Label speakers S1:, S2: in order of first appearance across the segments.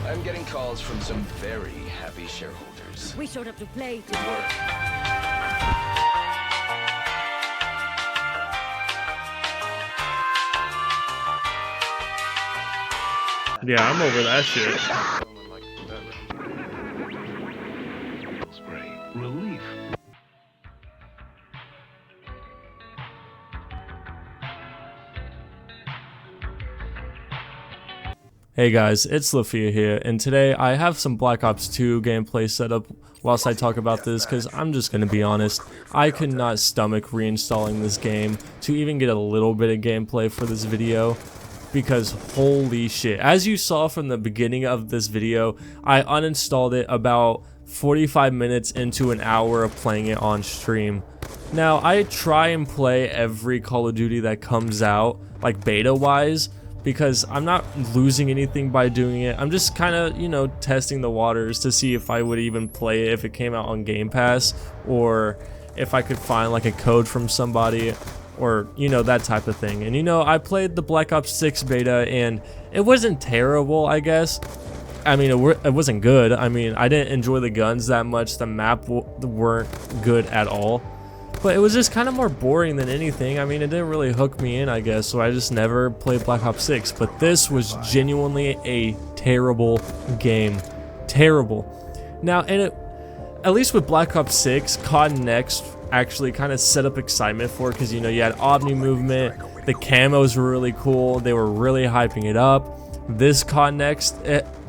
S1: I'm getting calls from some very happy shareholders.
S2: We showed up to play to work.
S3: Yeah, I'm over that shit.
S1: Spray. Relief.
S3: Hey guys, it's Lafia here, and today I have some Black Ops 2 gameplay set up whilst I talk about this, because I'm just going to be honest, I could not stomach reinstalling this game to even get a little bit of gameplay for this video, because holy shit. As you saw from the beginning of this video, I uninstalled it about 45 minutes into an hour of playing it on stream. Now, I try and play every Call of Duty that comes out, like beta-wise, because I'm not losing anything by doing it. I'm just kind of, you know, testing the waters to see if I would even play it if it came out on Game Pass, or if I could find like a code from somebody, or, you know, that type of thing. And, you know, I played the Black Ops 6 beta, and it wasn't terrible, I guess. I mean, it wasn't good. I mean, I didn't enjoy the guns that much. The map weren't good at all. But it was just kind of more boring than anything. I mean, it didn't really hook me in, I guess, so I just never played Black Ops 6. But this was genuinely a terrible game. Terrible. Now, and at least with Black Ops 6, COD Next actually kind of set up excitement for it, because, you know, you had Omni movement, the camos were really cool, they were really hyping it up. This COD Next,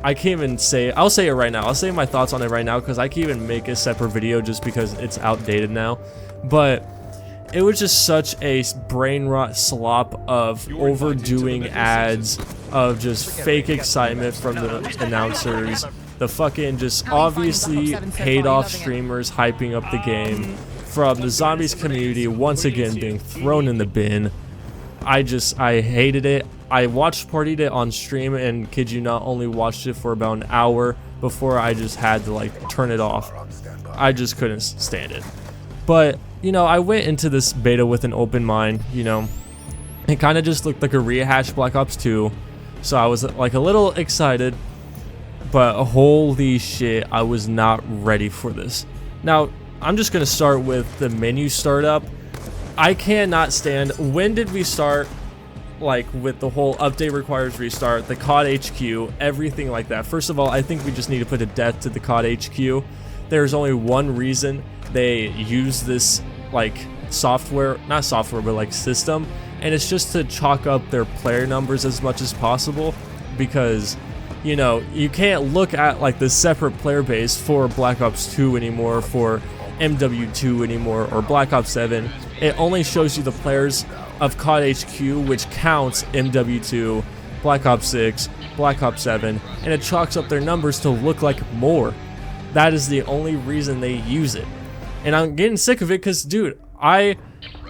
S3: I can't even say, I'll say it right now, I'll say my thoughts on it right now, because I can't even make a separate video just because it's outdated now. But it was just such a brain rot slop of overdoing ads, of just fake excitement from the announcers, the fucking just obviously paid off streamers hyping up the game, from the zombies community once again being thrown in the bin. I hated it. I partied it on stream, and kid you not, only watched it for about an hour before I just had to like turn it off. I just couldn't stand it. But, you know, I went into this beta with an open mind, you know. It kind of just looked like a rehashed Black Ops 2, so I was like a little excited, but holy shit, I was not ready for this. Now, I'm just going to start with the menu startup. I cannot stand, when did we start, like, with the whole update requires restart, the COD HQ, everything like that? First of all, I think we just need to put a death to the COD HQ. There's only one reason they use this, like, software, not software, but like system, and it's just to chalk up their player numbers as much as possible, because, you know, you can't look at like the separate player base for Black Ops 2 anymore, for MW2 anymore, or Black Ops 7. It only shows you the players of COD HQ, which counts MW2, Black Ops 6, Black Ops 7, and it chalks up their numbers to look like more. That is the only reason they use it. And I'm getting sick of it, because, dude, I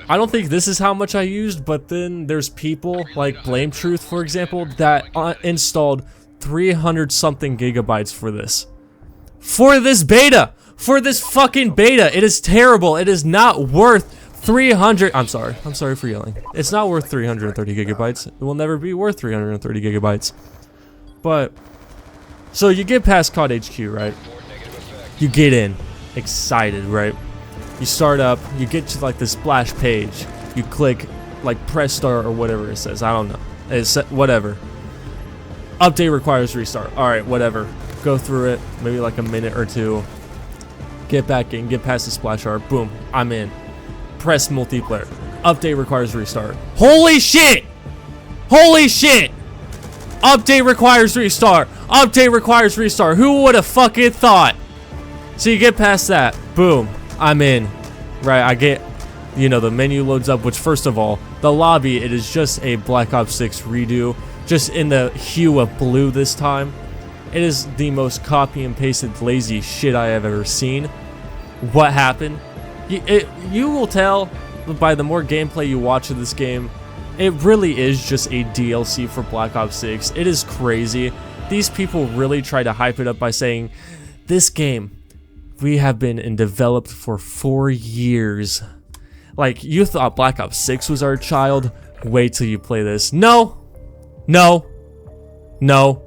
S3: don't think this is how much I used, but then there's people like Blame Truth, for example, that installed 300 something gigabytes for this. For this beta! For this fucking beta! It is terrible. It is not worth 300. I'm sorry for yelling. It's not worth 330 gigabytes. It will never be worth 330 gigabytes. But, so you get past COD HQ, right? You get in. Excited, right? You start up, you get to like the splash page, you click like press start or whatever it says, I don't know, it's whatever. Update requires restart. Alright, whatever, go through it, maybe like a minute or two, get back in, get past the splash art, boom, I'm in. Press multiplayer, update requires restart. Holy shit! Holy shit! Update requires restart. Update requires restart. Who would have fucking thought? So you get past that, boom, I'm in, right? I get, you know, the menu loads up, which, first of all, the lobby, it is just a Black Ops 6 redo, just in the hue of blue this time. It is the most copy and pasted lazy shit I have ever seen. What happened? You will tell by the more gameplay you watch of this game, it really is just a DLC for Black Ops 6. It is crazy. These people really try to hype it up by saying, this game, we have been in developed for 4 years. Like, you thought Black Ops 6 was our child? Wait till you play this. No. No. No.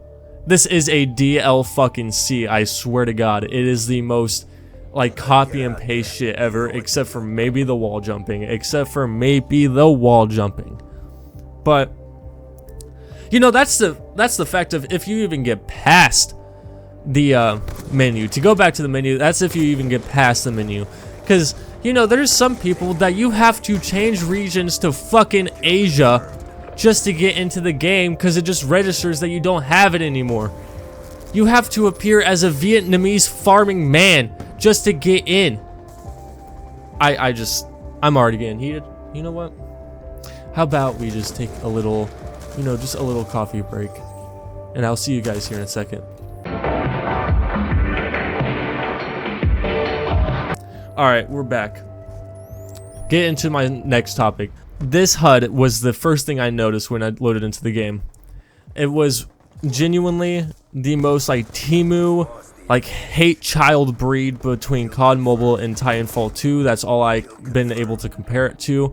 S3: This is a DL fucking C, I swear to God. It is the most, like, copy and paste shit ever, except for maybe the wall jumping. But, you know, that's the fact of if you even get past the menu. To go back to the menu, that's if you even get past the menu. Because, you know, there's some people that you have to change regions to fucking Asia just to get into the game, because it just registers that you don't have it anymore. You have to appear as a Vietnamese farming man just to get in. I'm already getting heated. You know what? How about we just take a little, you know, just a little coffee break. And I'll see you guys here in a second. Alright, we're back. Get into my next topic. This HUD was the first thing I noticed when I loaded into the game. It was genuinely the most like Temu, like hate child breed between COD Mobile and Titanfall 2. That's all I've been able to compare it to.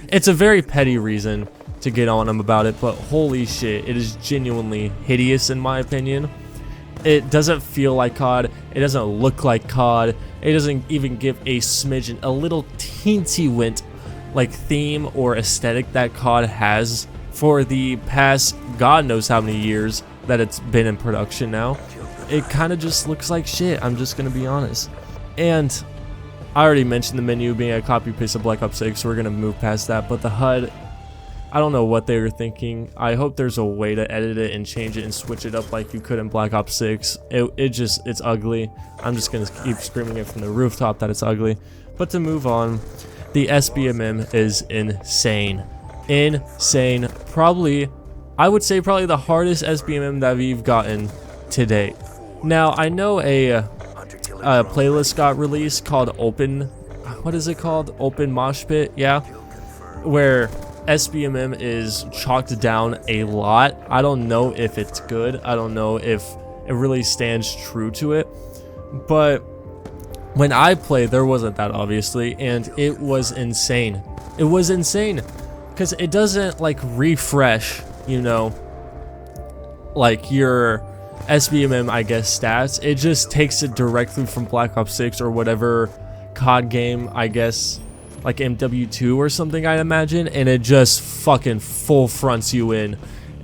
S3: It's a very petty reason to get on them about it, but holy shit, it is genuinely hideous in my opinion. It doesn't feel like COD. It doesn't look like COD. It doesn't even give a smidgen, a little teensy wint like theme or aesthetic that COD has for the past God knows how many years that it's been in production now. It kind of just looks like shit, I'm just gonna be honest. And I already mentioned the menu being a copy paste of Black Ops 6, so we're gonna move past that. But the HUD, I don't know what they were thinking. I hope there's a way to edit it and change it and switch it up like you could in Black Ops 6. It's ugly. I'm just gonna keep screaming it from the rooftop that it's ugly. But to move on, the SBMM is insane. Insane. Probably, I would say probably the hardest SBMM that we've gotten to date. Now, I know a playlist got released called Open, what is it called? Open Mosh Pit, yeah? Where SBMM is chalked down a lot. I don't know if it's good. I don't know if it really stands true to it. But when I played, there wasn't that, obviously, and it was insane. It was insane because it doesn't like refresh, you know, like your SBMM, I guess, stats. It just takes it directly from Black Ops 6 or whatever COD game, I guess, like MW2 or something, I'd imagine, and it just fucking full fronts you in.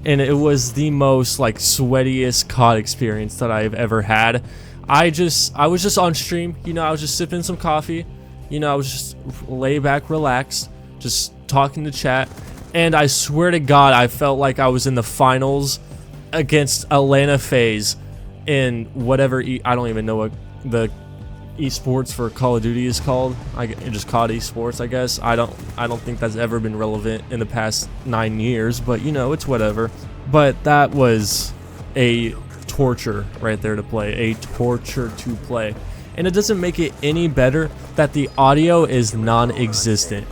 S3: And it was the most like sweatiest COD experience that I've ever had. I was just on stream, you know, I was just sipping some coffee, you know, I was just lay back, relaxed, just talking to chat, and I swear to God, I felt like I was in the finals against Atlanta FaZe in whatever, I don't even know what the esports for Call of Duty is called. Just COD esports, I guess. I don't think that's ever been relevant in the past 9 years, but you know, it's whatever. But that was a torture right there to play, a torture to play. And it doesn't make it any better that the audio is non-existent.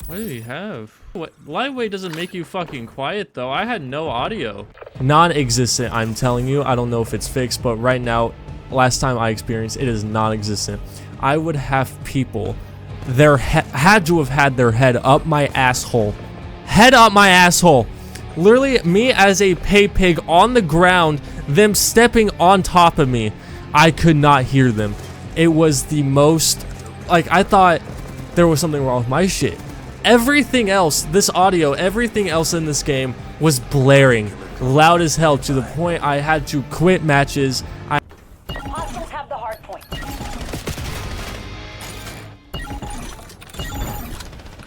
S3: What do you have? What? Lightweight doesn't make you fucking quiet though. I had no audio. Non-existent, I'm telling you. I don't know if it's fixed, but right now, last time I experienced, it is non-existent. I would have people, had to have had their head up my asshole. Head up my asshole. Literally, me as a pay pig on the ground, them stepping on top of me. I could not hear them. It was the most, like, I thought there was something wrong with my shit. Everything else, this audio, everything else in this game was blaring, loud as hell, to the point I had to quit matches.
S2: Hostiles have the hard point.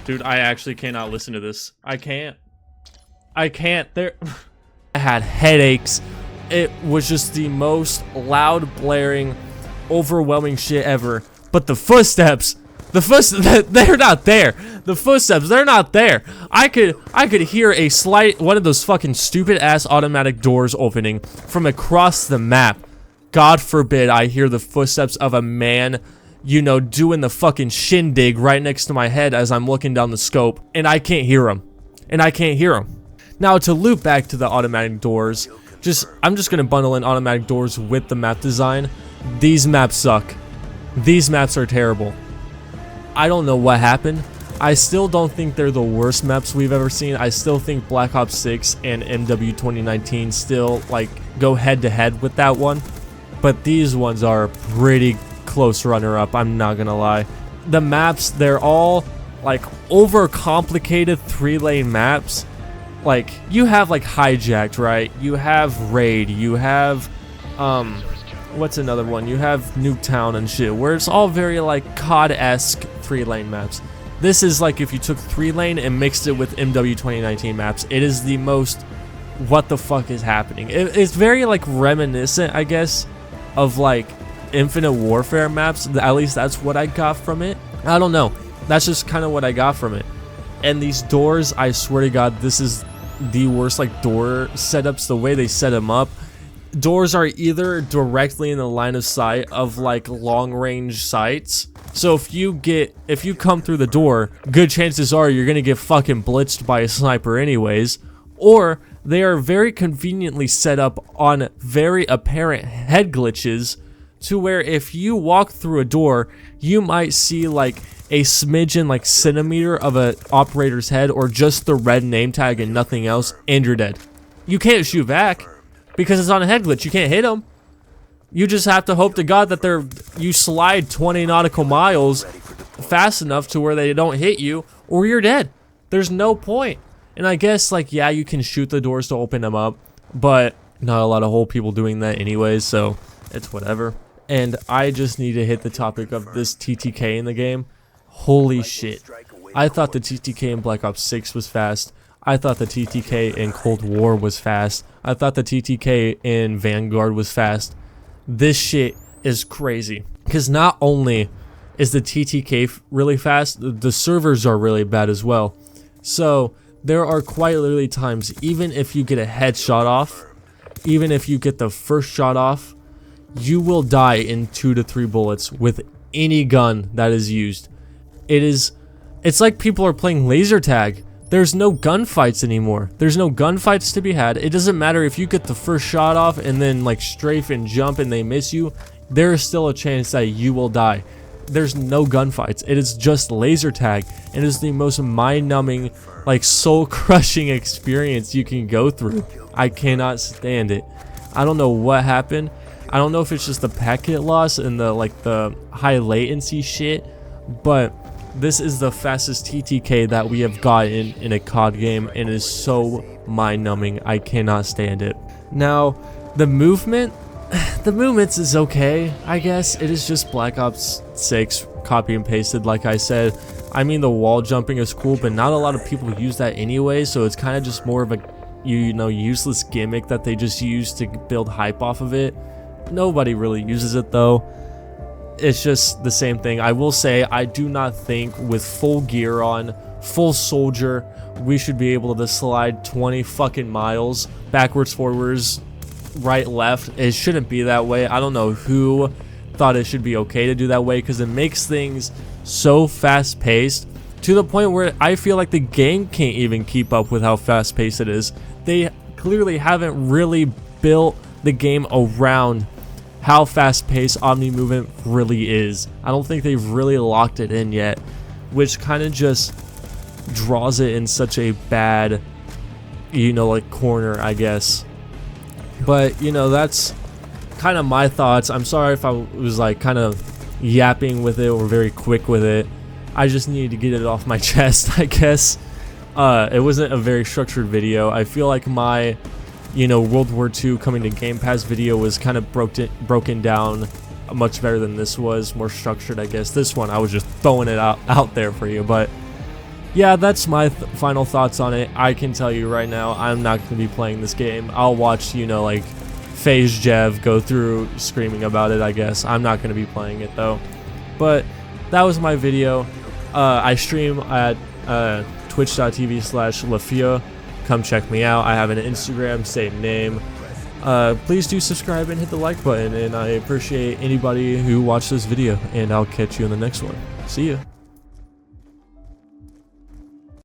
S3: Dude, I actually cannot listen to this. I can't. I had headaches. It was just the most loud, blaring, overwhelming shit ever. But the footsteps, they're not there. The footsteps, they're not there. I could hear a slight, one of those fucking stupid ass automatic doors opening from across the map. God forbid I hear the footsteps of a man, you know, doing the fucking shindig right next to my head as I'm looking down the scope, and I can't hear him. Now, to loop back to the automatic doors, I'm just gonna bundle in automatic doors with the map design. These maps suck. These maps are terrible. I don't know what happened, I still don't think they're the worst maps we've ever seen. I still think Black Ops 6 and MW 2019 still like go head to head with that one. But these ones are a pretty close runner-up, I'm not gonna lie. The maps, they're all like overcomplicated 3-lane maps. Like you have like Hijacked, right? You have Raid, you have what's another one? You have Nuketown and shit, where it's all very like COD-esque 3-lane maps. This is like if you took 3-lane and mixed it with MW 2019 maps. It is the most what the fuck is happening. It's very like reminiscent, I guess, of like Infinite Warfare maps. At least that's what I got from it. I don't know. That's just kind of what I got from it. And these doors, I swear to God, this is the worst like door setups. The way they set them up. Doors are either directly in the line of sight of like long range sights. So if you come through the door, good chances are you're gonna get fucking blitzed by a sniper anyways. Or they are very conveniently set up on very apparent head glitches to where if you walk through a door, you might see like a smidgen, like centimeter of a operator's head or just the red name tag and nothing else, and you're dead. You can't shoot back because it's on a head glitch. You can't hit them. You just have to hope to God that you slide 20 nautical miles fast enough to where they don't hit you, or you're dead. There's no point. And I guess, like, yeah, you can shoot the doors to open them up, but not a lot of whole people doing that anyways, so it's whatever. And I just need to hit the topic of this TTK in the game. Holy shit. I thought the TTK in Black Ops 6 was fast. I thought the TTK in Cold War was fast. I thought the TTK in Vanguard was fast. This shit is crazy. Because not only is the TTK really fast, the servers are really bad as well. So there are quite literally times, even if you get a headshot off, even if you get the first shot off, you will die in 2 to 3 bullets with any gun that is used. It's like people are playing laser tag. There's no gunfights anymore. There's no gunfights to be had. It doesn't matter if you get the first shot off and then like strafe and jump and they miss you. There is still a chance that you will die. There's no gunfights. It is just laser tag. It is the most mind-numbing, like soul-crushing experience you can go through. I cannot stand it. I don't know what happened. I don't know if it's just the packet loss and the high latency shit, but this is the fastest TTK that we have gotten in a COD game, and it is so mind-numbing. I cannot stand it. Now, the movements is okay, I guess. It is just Black Ops 6 copy and pasted, like I said. I mean, the wall jumping is cool, but not a lot of people use that anyway, so it's kind of just more of a useless gimmick that they just use to build hype off of it. Nobody really uses it though. It's just the same thing. I will say, I do not think with full gear on, full soldier, we should be able to slide 20 fucking miles backwards, forwards, right, left. It shouldn't be that way. I don't know who thought it should be okay to do that way, because it makes things so fast paced to the point where I feel like the game can't even keep up with how fast paced it is. They clearly haven't really built the game around how fast-paced Omni movement really is. I don't think they've really locked it in yet, which kind of just draws it in such a bad, like corner, I guess. But that's kind of my thoughts. I'm sorry if I was like kind of yapping with it or very quick with it. I just needed to get it off my chest, I guess. It wasn't a very structured video. I feel like my World War II coming to Game Pass video was kind of broken down much better than this was, more structured, I guess. This one, I was just throwing it out there for you, but yeah, that's my final thoughts on it. I can tell you right now, I'm not going to be playing this game. I'll watch, like FaZe Jev go through screaming about it, I guess. I'm not going to be playing it though. But that was my video. I stream at twitch.tv/LaFia. Come check me out. I have an Instagram, same name. Please do subscribe and hit the like button, and I appreciate anybody who watched this video, and I'll catch you in the next one. See ya.